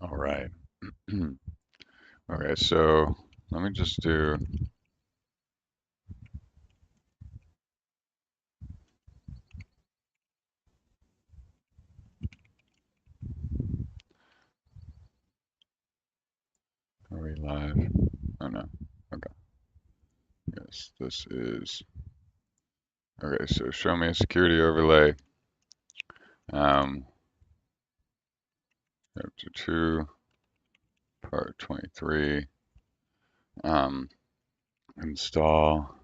All right. Okay, so let me just do are we live? Oh no. Okay. Yes, this is okay, so show me a security overlay. Um chapter 2, part 23. Um install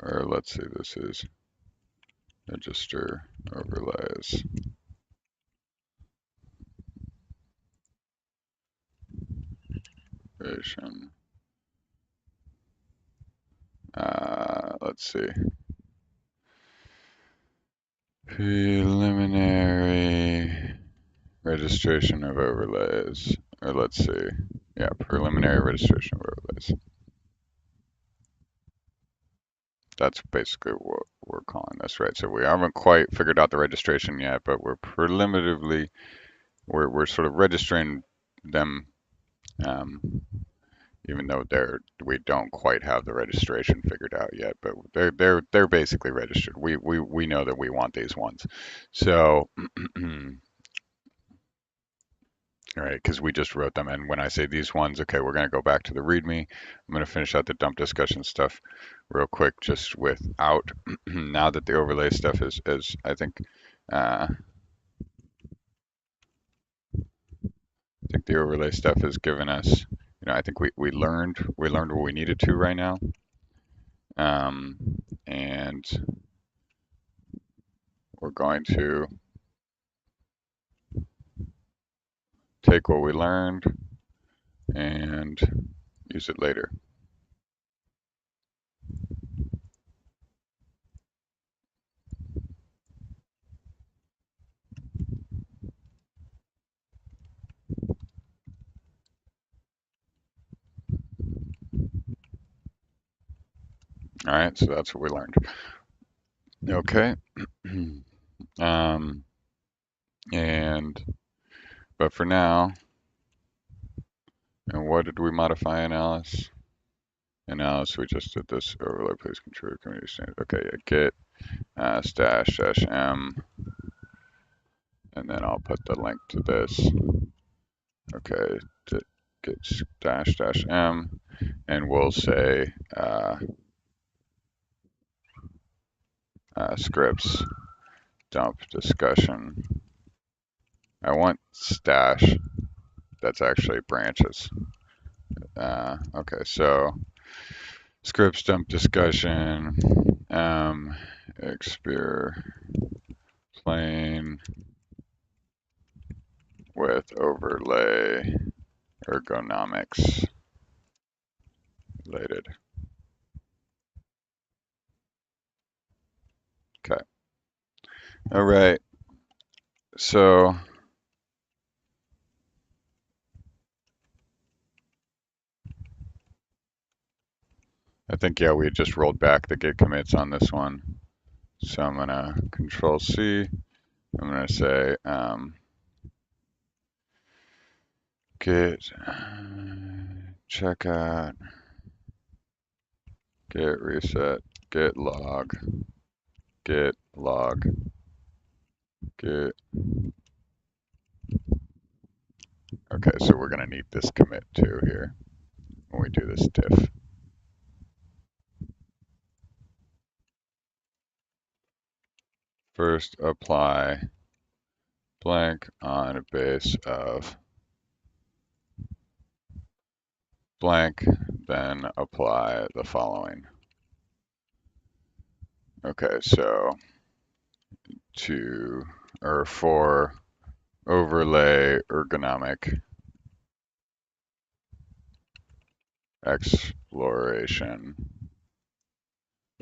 or let's see, this is register overlays. Version. Let's see. Preliminary registration of overlays. Or let's see. Yeah, preliminary registration of overlays. That's basically what we're calling this, right? So we haven't quite figured out the registration yet, but we're sort of registering them, um, even though we don't quite have the registration figured out yet. But they're basically registered. We know that we want these ones, so right, because we just wrote them. And when I say these ones, okay, we're going to go back to the README. I'm going to finish out the dump discussion stuff real quick, just without now that the overlay stuff is uh, I think the overlay stuff has given us, I think we learned what we needed to right now, um, and we're going to take what we learned and use it later. All right, so that's what we learned. Okay. um, and but for now, and what did we modify in Alice? In Alice, we just did this overlay place control community standard. Okay, yeah, git stash dash m, and then I'll put the link to this. Okay, to git dash dash m, and we'll say scripts dump discussion. I want stash. That's actually branches. Okay, so scripts dump discussion. Explain with overlay ergonomics related. Okay. All right. So I think, yeah, we just rolled back the git commits on this one. So I'm gonna control C. I'm gonna say git checkout, git reset, git log, git log, git. Okay, so we're gonna need this commit too here when we do this diff. First apply blank on a base of blank, then apply the following. Okay, so for overlay ergonomic exploration,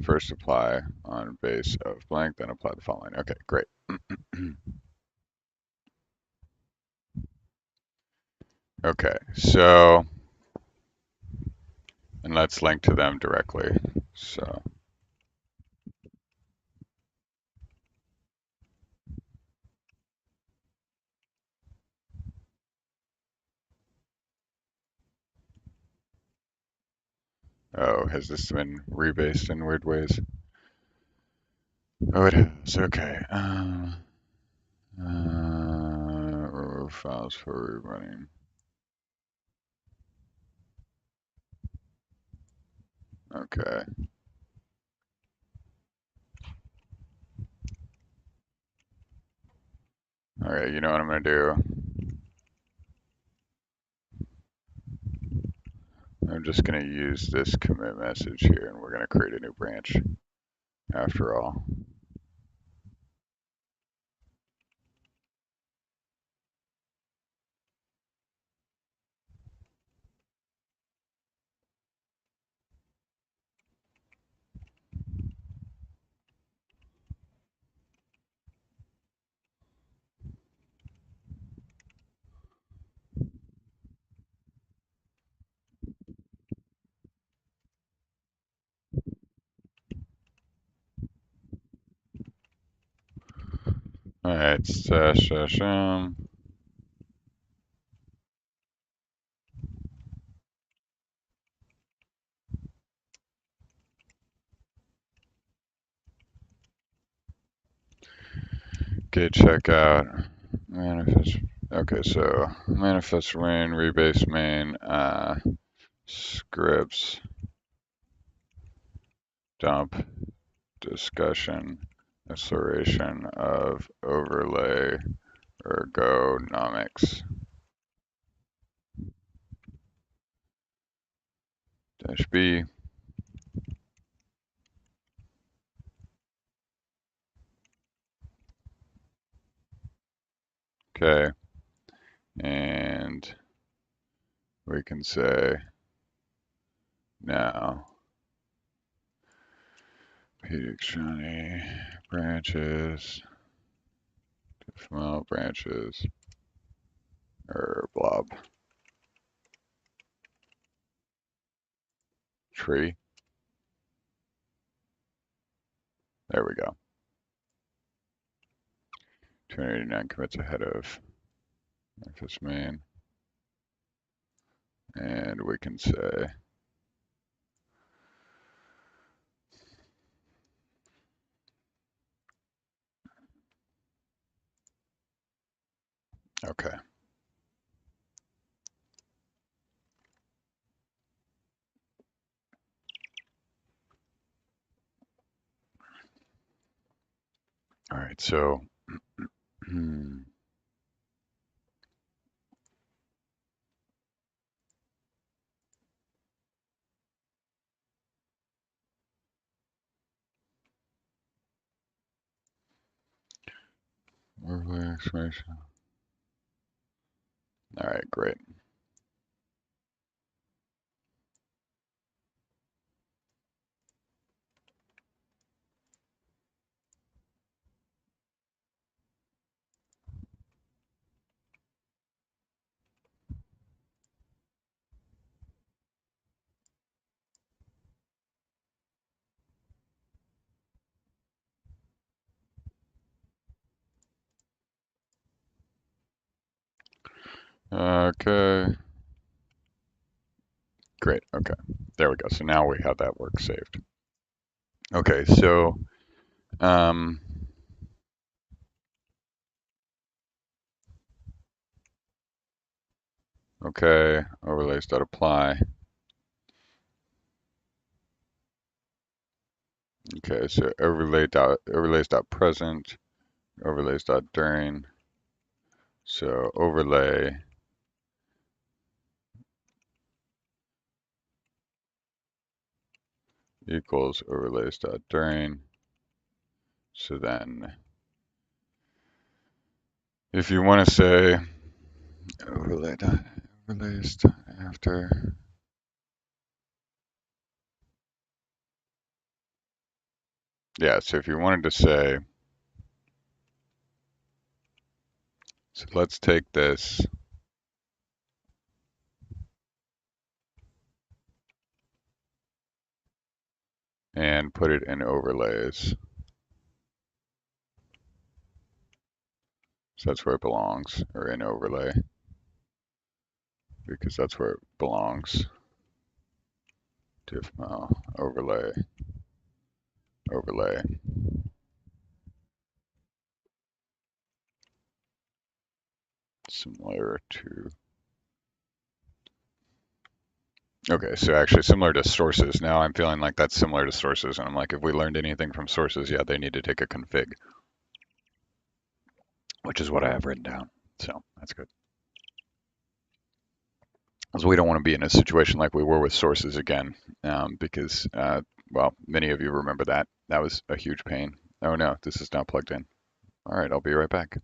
first apply on base of blank, then apply the following. Okay, great. Okay, so, and let's link to them directly. So, Oh, has this been rebased in weird ways? Oh, it has. Okay. Remove files for rerunning. Okay. All right. You know what I'm gonna do? I'm just gonna use this commit message here, and we're gonna create a new branch after all. All right. Stash dash m. Git checkout. Manifest. Okay, so manifest main, rebase main, scripts, dump, discussion, acceleration of overlay ergonomics. Dash B. Okay, and we can say now Phoenix Johnny branches, small branches, or blob tree. There we go. 289 commits ahead of manifest main, and we can say okay. All right, so overlay explanation. All right, great. Okay, great. Okay, there we go. So now we have that work saved. Okay, so um, okay, overlays.apply. Okay, so overlays.present, overlays.during. So overlay equals overlays.during. So then if you want to say overlays after, yeah, so if you wanted to say, so let's take this and put it in overlays. So that's where it belongs, or in overlay, because that's where it belongs. diffmel overlay, overlay. Similar to, okay, so actually similar to sources. Now I'm feeling like that's similar to sources, and I'm like, if we learned anything from sources, yeah, they need to take a config, which is what I have written down. So that's good. Because we don't want to be in a situation like we were with sources again, because, well, many of you remember that. That was a huge pain. Oh no, this is not plugged in. All right, I'll be right back.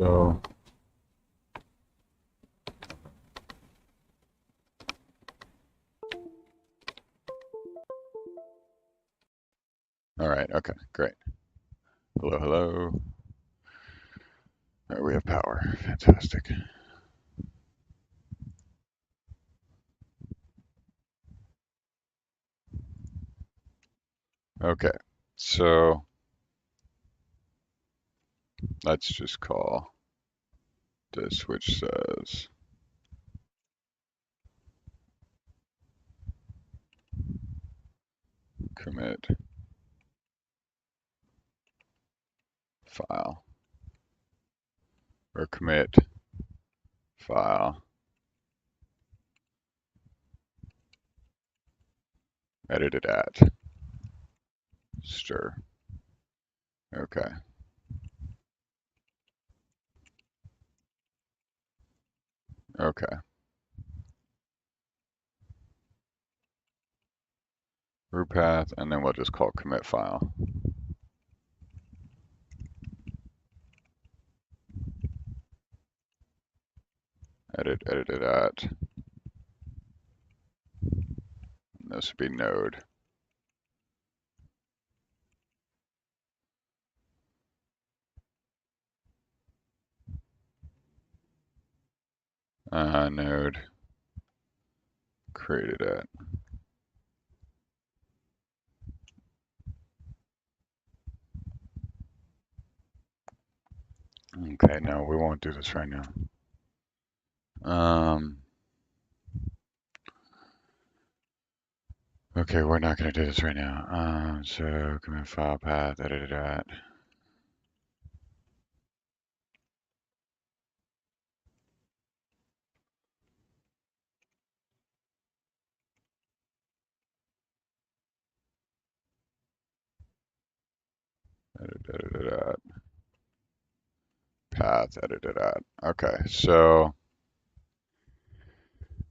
So, all right, okay, great. Hello, hello. All right, we have power. Fantastic. Okay, so let's just call this, which says commit file, or commit file, edited at, stir. Okay, okay. Root path, and then we'll just call commit file. Edited at. And this would be node. Node created at. Okay, no, we won't do this right now. Okay, we're not going to do this right now. So commit file path, edited at. Edited at. Path, edited at. Okay, so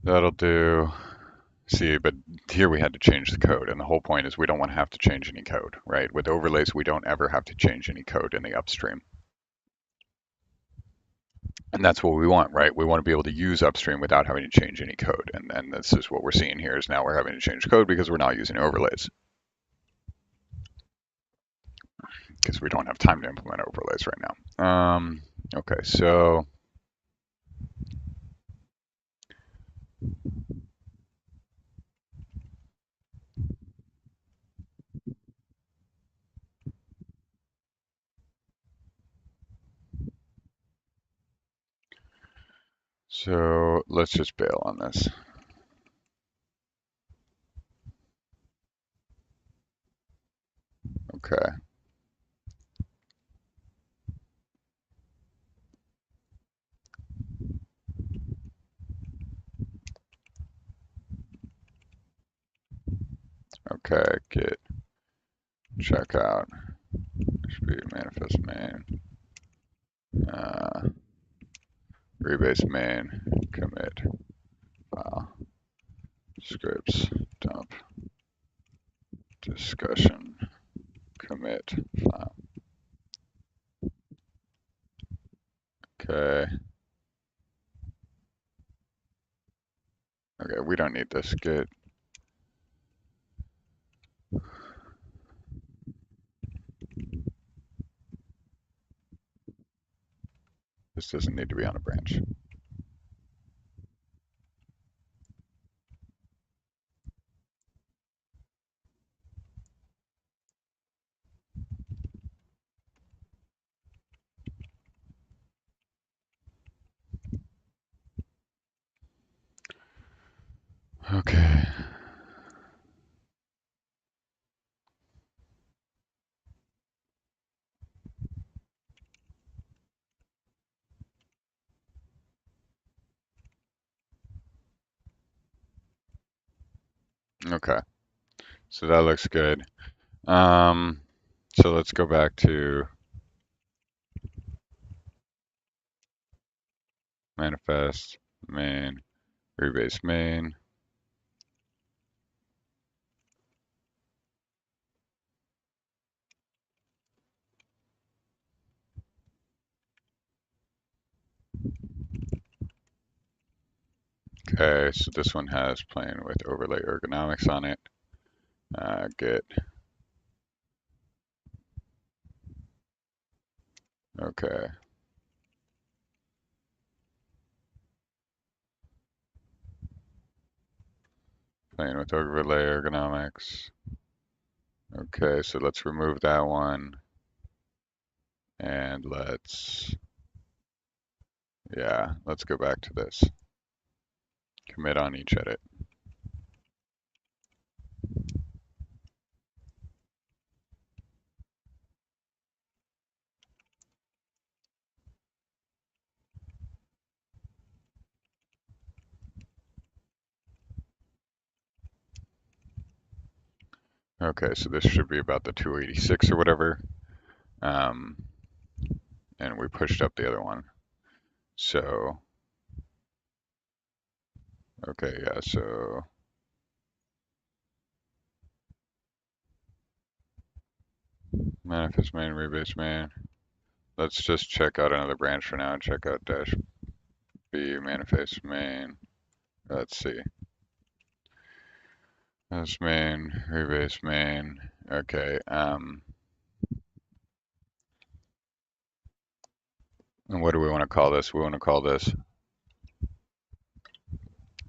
that'll do. See, but here we had to change the code, and the whole point is we don't want to have to change any code, right? With overlays, we don't ever have to change any code in the upstream. And that's what we want, right? We want to be able to use upstream without having to change any code. And this is what we're seeing here is now we're having to change code because we're not using overlays. Because we don't have time to implement overlays right now. Okay, so So let's just bail on this. Okay. Okay, git checkout, distribute manifest main, rebase main, commit file, scripts, dump, discussion, commit file. Okay. Okay, we don't need this git. This doesn't need to be on a branch. Okay. Okay. So that looks good. So let's go back to manifest main, rebase main. Okay, so this one has playing with overlay ergonomics on it. Git. Okay. Playing with overlay ergonomics. Okay, so let's remove that one. And let's go back to this. Commit on each edit. Okay, so this should be about the 286 or whatever. And we pushed up the other one. So, okay, yeah, so manifest main, rebase main. Let's just check out another branch for now and check out dash B manifest main. Let's see. That's main, rebase main. Okay. And what do we want to call this? We want to call this.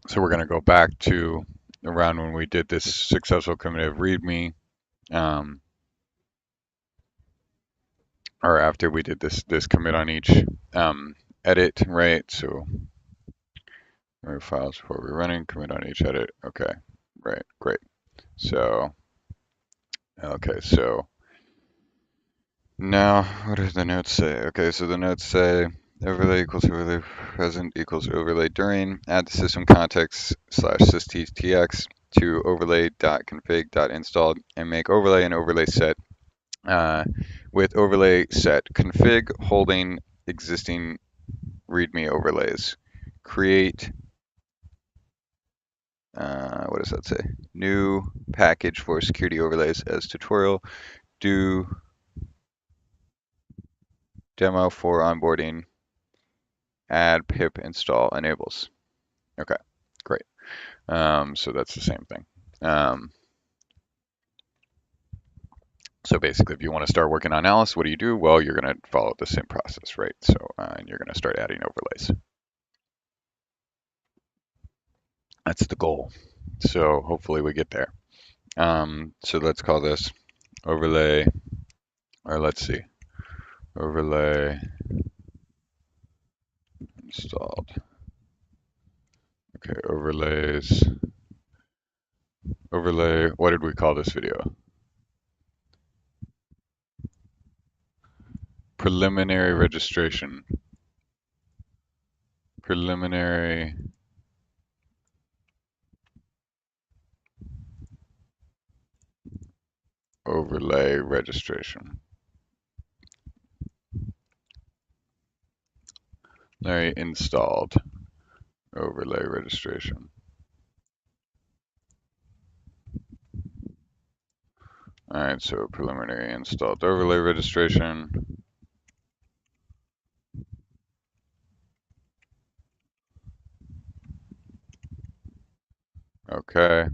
So we're going to go back to around when we did this successful commit of README, or after we did this commit on each edit, right? So remove files before we're running, commit on each edit. Okay, right, great. So, okay, so now what do the notes say? Okay, so the notes say overlay equals overlay present equals overlay during. Add the system context slash systtx to overlay.config.install and make overlay and overlay set with overlay set config holding existing README overlays. Create, what does that say? New package for security overlays as tutorial. Do demo for onboarding. Add pip install enables. Okay, great. So that's the same thing. So basically, if you want to start working on Alice, what do? Well, you're going to follow the same process, right? So, and you're going to start adding overlays. That's the goal. So hopefully we get there. So let's call this overlay, or let's see, overlay installed. Okay, overlays. Overlay, what did we call this video? Preliminary registration. Preliminary overlay registration. Larry installed overlay registration. All right, so preliminary installed overlay registration. Okay.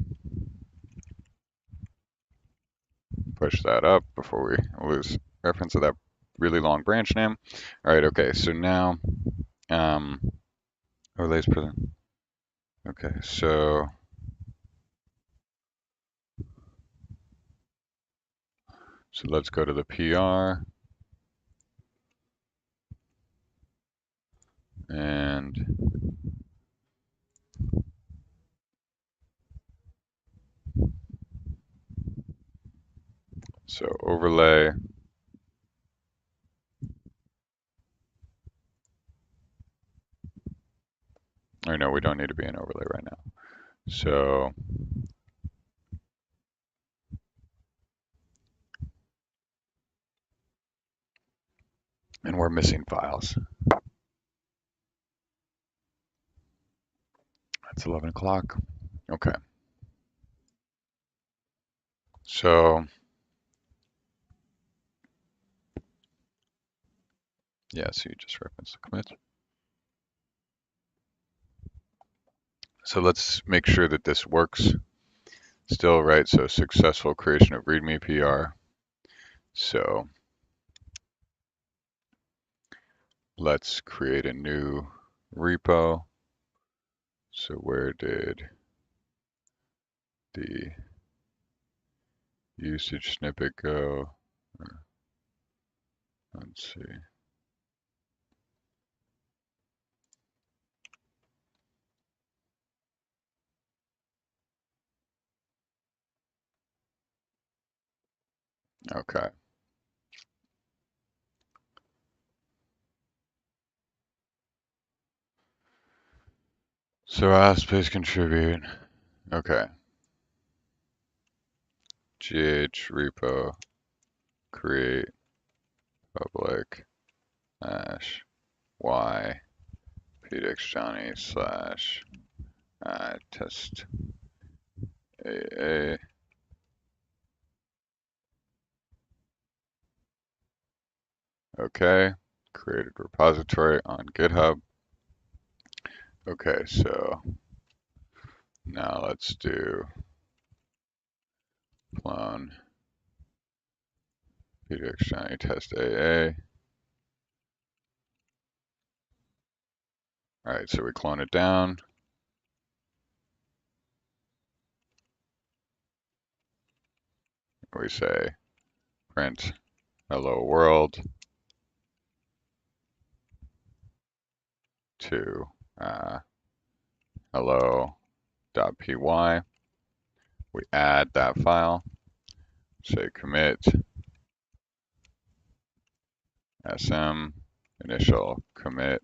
Push that up before we lose reference of that really long branch name. All right, okay, so now overlays present. Okay, so let's go to the PR and so overlay. Or no, we don't need to be an overlay right now. So and we're missing files. It's 11 o'clock. Okay. So yeah, so you just reference the commit. So let's make sure that this works still, right? So successful creation of README PR. So let's create a new repo. So where did the usage snippet go? Let's see. Okay. So space contribute. Okay. GH repo create public hash y pdx Johnny slash test AA. Okay. Created repository on GitHub. Okay, so now let's do clone pdx Johnny test AA. All right, so we clone it down. We say print hello world to hello.py. We add that file, say commit sm initial commit,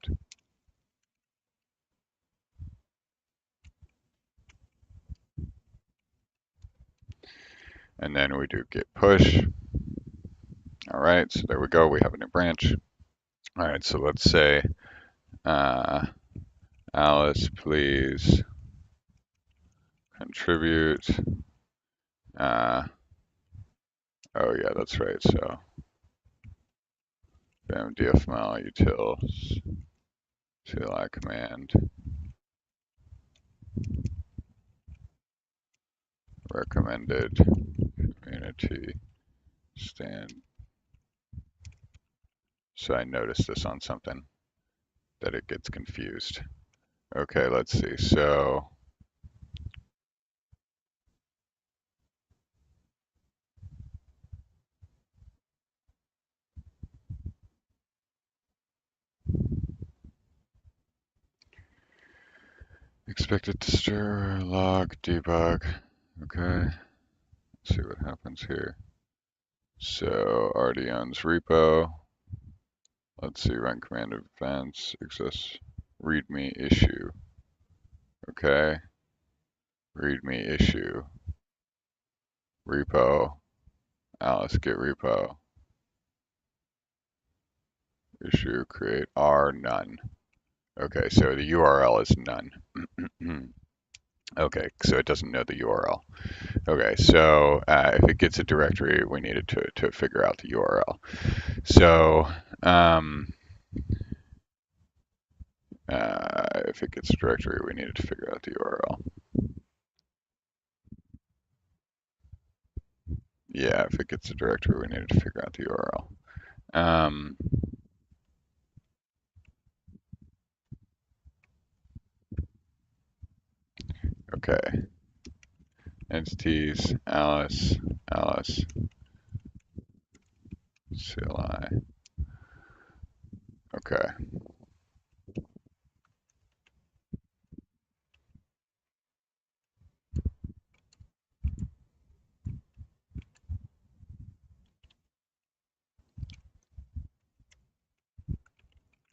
and then we do git push. All right, so there we go. We have a new branch. All right, so let's say Alice, please contribute. Oh yeah, that's right. So bim dfml utils CLI command recommended community stand. So I noticed this on something that it gets confused. Okay, let's see. So Expected to stir, log, debug. Okay, let's see what happens here. So already owns repo. Let's see, run command events, exists, readme issue. Okay, readme issue, repo, Alice get repo, issue create R none. Okay, so the URL is none. Okay, so it doesn't know the URL. Okay, so if it gets a directory, we need it to figure out the URL. So if it gets a directory, we need it to figure out the URL. Yeah, if it gets a directory, we need it to figure out the URL. Okay, entities, Alice, CLI. Okay.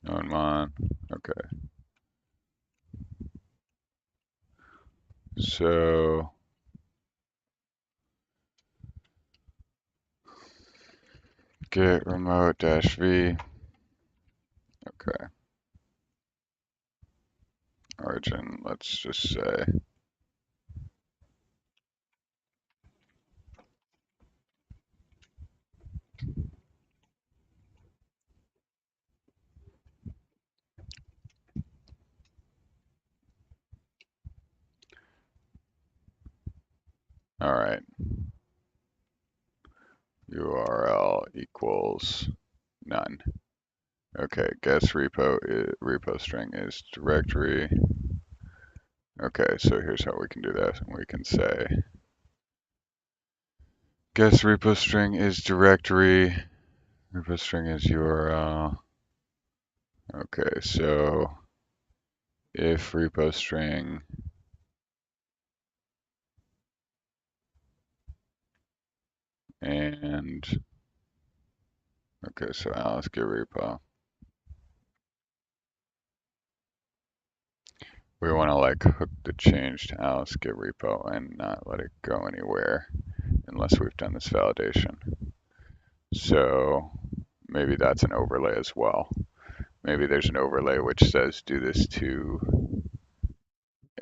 Ownmon. Okay. So get remote dash v. Okay. Origin, let's just say. All right. URL equals none. Okay, guess repo string is directory. Okay, so here's how we can do that. We can say guess repo string is directory. Repo string is URL. Okay, so if repo string and okay, so Alice get repo. We want to like hook the change to Alice get repo and not let it go anywhere unless we've done this validation. So maybe that's an overlay as well. Maybe there's an overlay which says do this to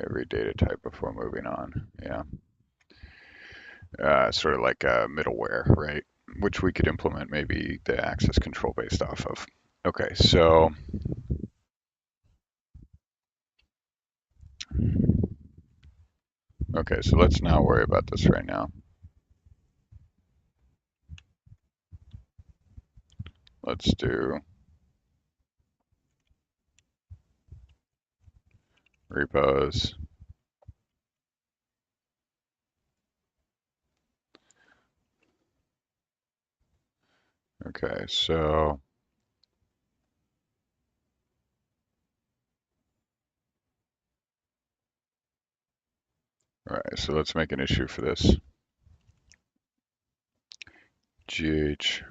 every data type before moving on. Yeah. Sort of like a middleware, right? Which we could implement maybe the access control based off of. Okay, so let's not worry about this right now. Let's do repos. Okay, so all right, so let's make an issue for this. GH.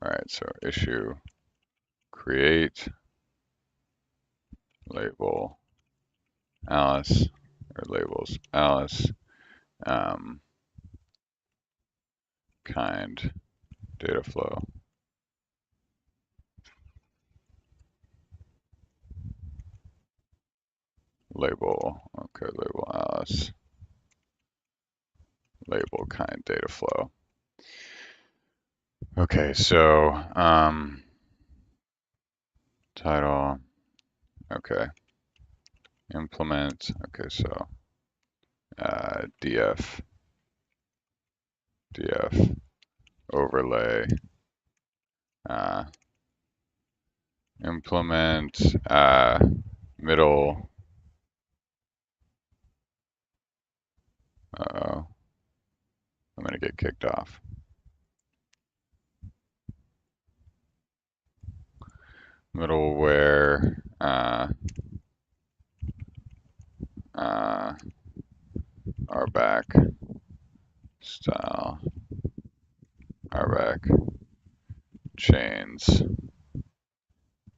All right, so issue create label Alice or labels Alice kind data flow. Label, okay, label Alice, label kind data flow. Okay, so title, okay, implement, okay, so df overlay, implement middle, uh-oh, I'm gonna get kicked off. middleware RBAC style RBAC chains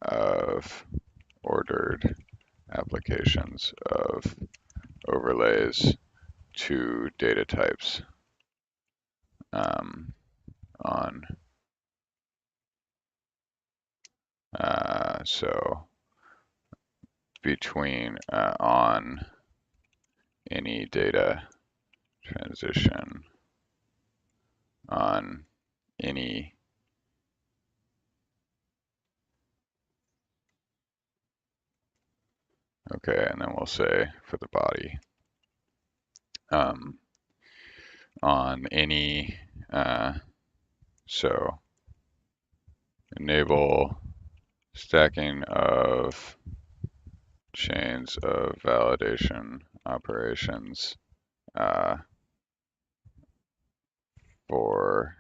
of ordered applications of overlays to data types on so between on any data transition on any okay, and then we'll say for the body on any so enable stacking of chains of validation operations for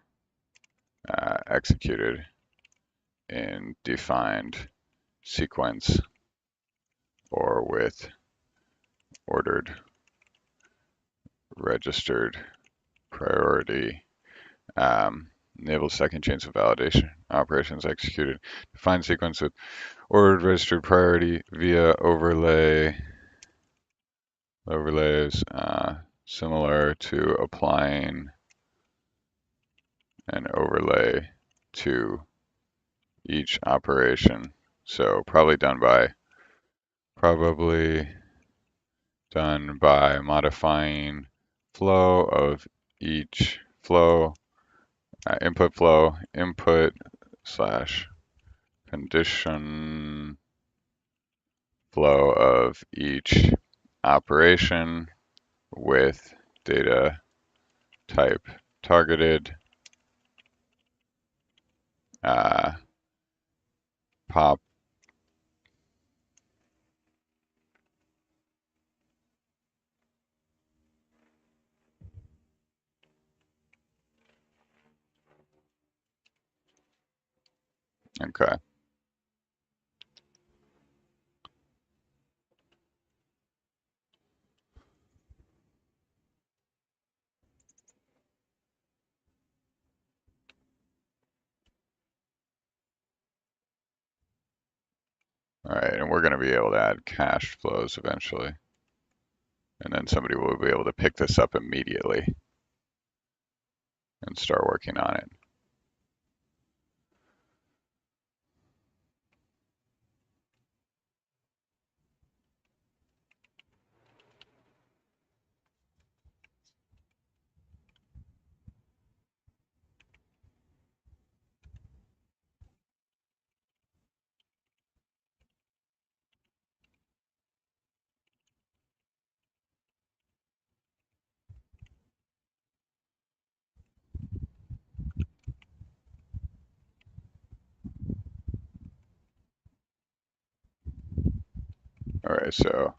executed in defined sequence or with ordered registered priority. Enable second chains of validation operations executed defined sequence with ordered registered priority via overlays similar to applying an overlay to each operation. So probably done by modifying flow of each flow, input slash condition flow of each operation with data type targeted pop okay. All right, and we're going to be able to add cache flows eventually. And then somebody will be able to pick this up immediately and start working on it. All right, so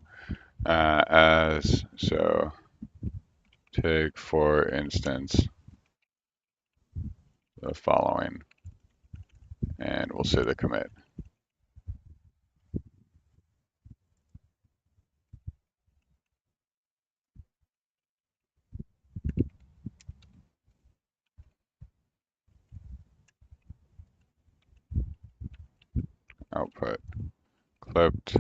take for instance the following, and we'll say the commit. Output clipped.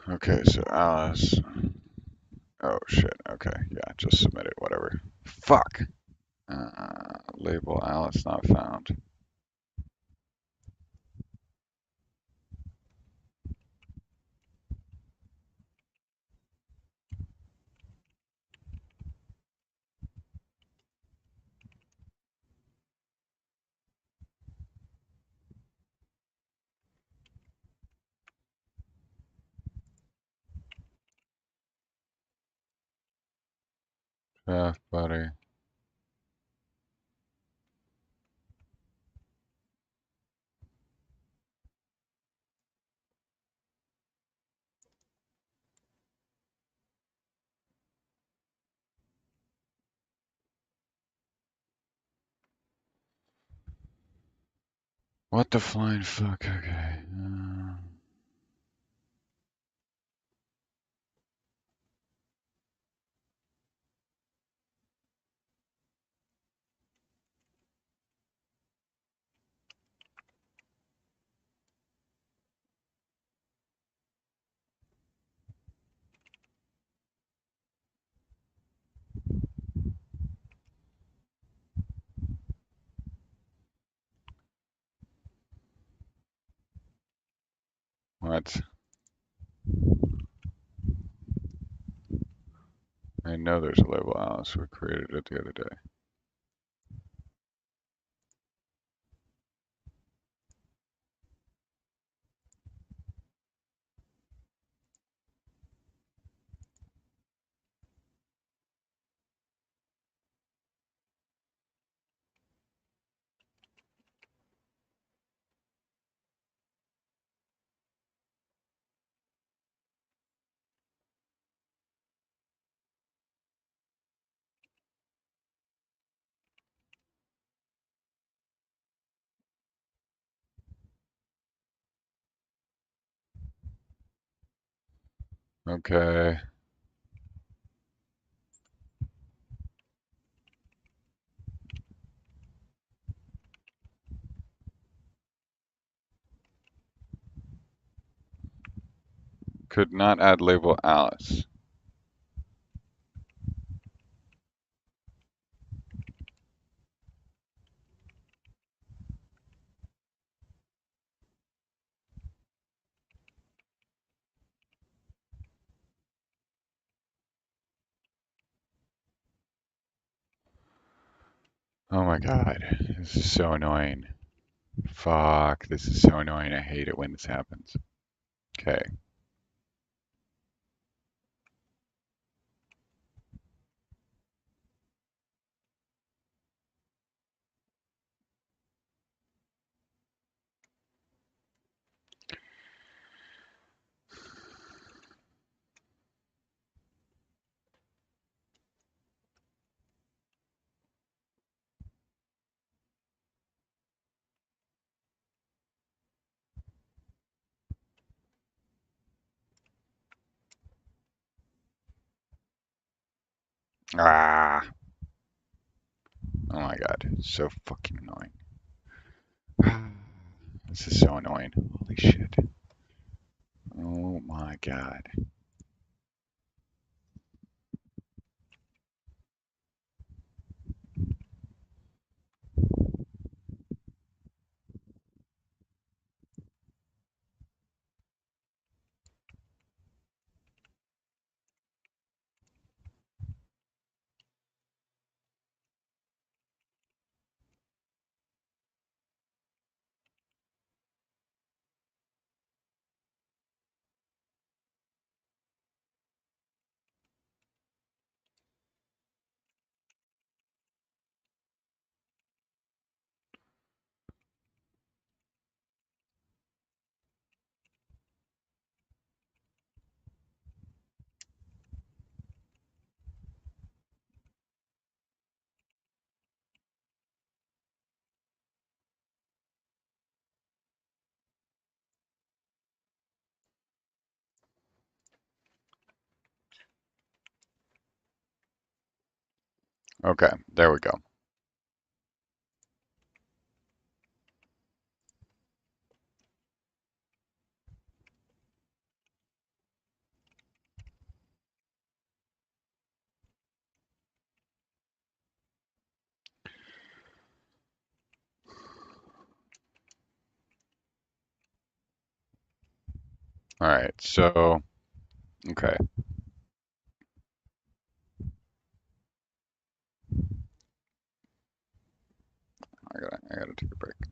Okay, so Alice. Oh shit. Okay, yeah, just submit it. Whatever. Fuck. Label Alice not found. Draft buddy. What the flying fuck? Okay. What? I know there's a label Alice. We created it the other day. Okay. Could not add label Alice. Oh my god. This is so annoying. Fuck. This is so annoying. I hate it when this happens. Okay. Ah. Oh my god. It's so fucking annoying. This is so annoying. Holy shit. Oh my god. Okay. There we go. All right. So, okay. I gotta take a break.